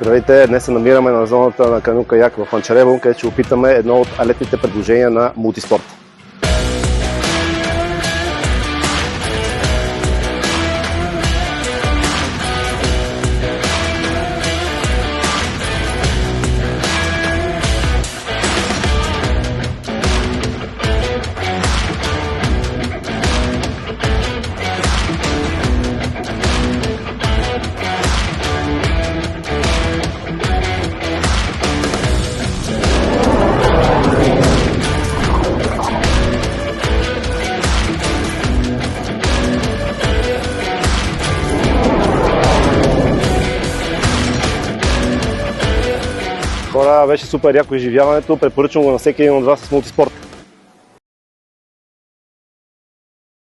Здравейте, днес се намираме на зоната на кану-каяк в Анчарево, където ще опитаме едно от летните предложения на Мултиспорт. Хора, беше супер яко изживяването, препоръчвам го на всеки един от вас с Мултиспорт.